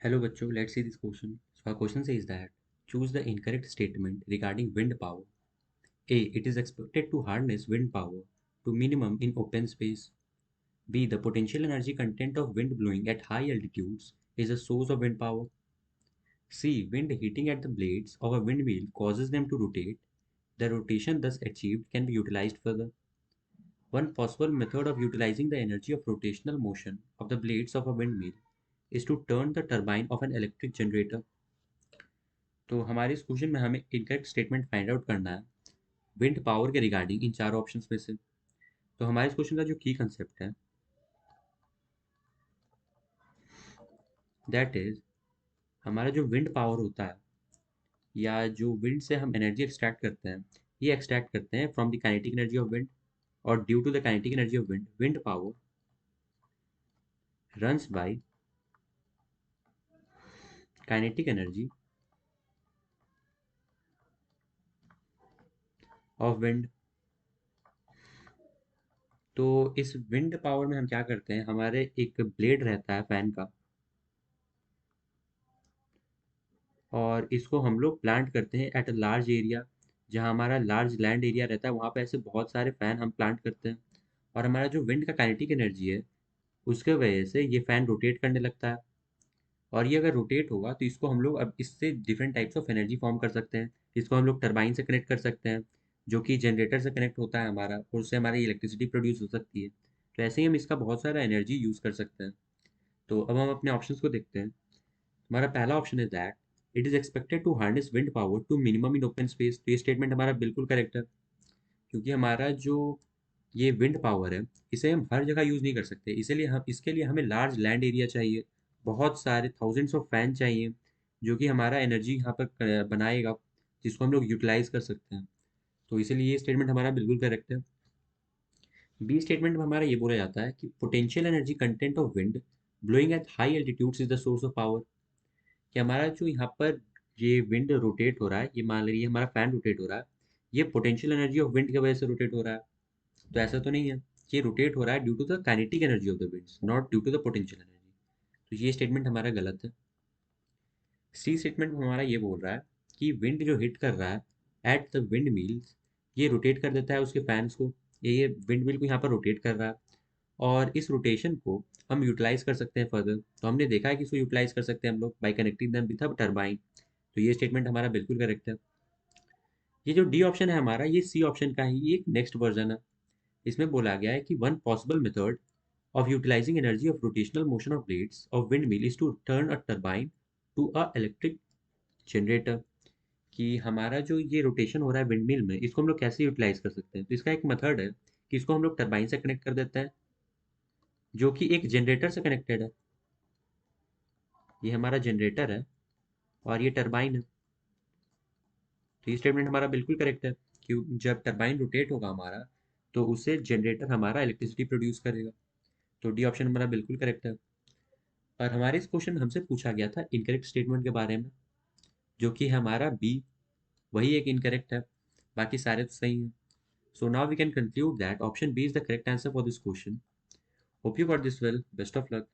Hello bachcho, let's see this question. So our question says that choose the incorrect statement regarding wind power. A. It is expected to harness wind power to minimum in open space. B. The potential energy content of wind blowing at high altitudes is a source of wind power. C. Wind heating at the blades of a windmill causes them to rotate. The rotation thus achieved can be utilized further. One possible method of utilizing the energy of rotational motion of the blades of a windmill is to turn the turbine of an electric generator. तो हमारे इस question में हमें incorrect statement find out करना है wind power के regarding इन चार options में से। तो हमारे इस क्वेश्चन का जो की कंसेप्ट है दैट इज हमारा जो विंड पावर होता है या जो विंड से हम एनर्जी एक्सट्रैक्ट करते हैं ये एक्सट्रैक्ट करते हैं from the kinetic energy of wind. और due to the kinetic energy of wind wind power runs by kinetic energy of wind. तो इस विंड पावर में हम क्या करते हैं, हमारे एक ब्लेड रहता है फैन का और इसको हम लोग प्लांट करते हैं एट अ लार्ज एरिया। जहाँ हमारा लार्ज लैंड एरिया रहता है वहाँ पे ऐसे बहुत सारे फ़ैन हम प्लांट करते हैं और हमारा जो विंड का काइनेटिक एनर्जी है उसके वजह से ये फ़ैन रोटेट करने लगता है। और ये अगर रोटेट होगा तो इसको हम लोग अब इससे different types of energy form कर सकते हैं। इसको हम लोग टरबाइन से कनेक्ट कर सकते हैं जो कि जनरेटर से कनेक्ट होता है हमारा, और उससे हमारी इलेक्ट्रिसिटी प्रोड्यूस हो सकती है। तो ऐसे ही हम इसका बहुत सारा एनर्जी यूज़ कर सकते हैं। तो अब हम अपने ऑप्शंस को देखते हैं। हमारा पहला ऑप्शन है that it is expected to harness wind power to minimum in open space. तो ये स्टेटमेंट हमारा बिल्कुल करेक्ट है, क्योंकि हमारा जो ये विंड पावर है इसे हम हर जगह यूज़ नहीं कर सकते। इसीलिए हम इसके लिए हमें लार्ज लैंड एरिया चाहिए, बहुत सारे थाउजेंड्स ऑफ फैन चाहिए जो कि हमारा एनर्जी यहाँ पर बनाएगा जिसको हम लोग यूटिलाइज कर सकते हैं। तो इसीलिए ये स्टेटमेंट हमारा बिल्कुल करेक्ट है। बी स्टेटमेंट में हमारा ये बोला जाता है कि potential energy content of wind blowing at high altitudes is the source of power. कि हमारा जो यहाँ पर ये विंड रोटेट हो रहा है, ये मान लीजिए हमारा फैन रोटेट हो रहा है, ये पोटेंशियल एनर्जी ऑफ विंड की वजह से रोटेट हो रहा है। तो ऐसा तो नहीं है, ये रोटेट हो रहा है due to the kinetic energy of the winds, not due to the potential energy. तो ये स्टेटमेंट हमारा गलत है। सी स्टेटमेंट में हमारा ये बोल रहा है कि विंड जो हिट कर रहा है एट द विंड मिल्स, ये रोटेट कर देता है उसके फैंस को। ये विंड मिल को यहाँ पर रोटेट कर रहा है और इस रोटेशन को हम यूटिलाइज कर सकते हैं फर्दर। तो हमने देखा है कि इसको यूटिलाइज कर सकते हैं हम लोग bye connecting them with a turbine. तो ये स्टेटमेंट हमारा बिल्कुल करेक्ट है। ये जो डी ऑप्शन है हमारा, ये सी ऑप्शन का ही एक नेक्स्ट वर्जन है। इसमें बोला गया है कि one possible method of utilizing energy of rotational motion of blades of windmill is to turn a turbine to a electric generator। कि हमारा जो ये रोटेशन हो रहा है विंडमिल में इसको हम लोग कैसे यूटिलाइज कर सकते हैं। तो इसका एक मेथड है कि इसको हम लोग टरबाइन से कनेक्ट कर देते हैं जो कि एक जनरेटर से कनेक्टेड है। ये हमारा जनरेटर है और ये टरबाइन है। तो ये स्टेटमेंट हमारा बिल्कुल करेक्ट है कि जब टरबाइन रोटेट होगा हमारा तो उससे जनरेटर हमारा इलेक्ट्रिसिटी प्रोड्यूस करेगा। तो डी ऑप्शन हमारा बिल्कुल करेक्ट है। और हमारे इस क्वेश्चन में हमसे पूछा गया था इनकरेक्ट स्टेटमेंट के बारे में, जो कि हमारा बी वही एक इनकरेक्ट है, बाकी सारे तो सही हैं। So now we can conclude that option B is the correct answer for this question. Hope you got this well, best of luck.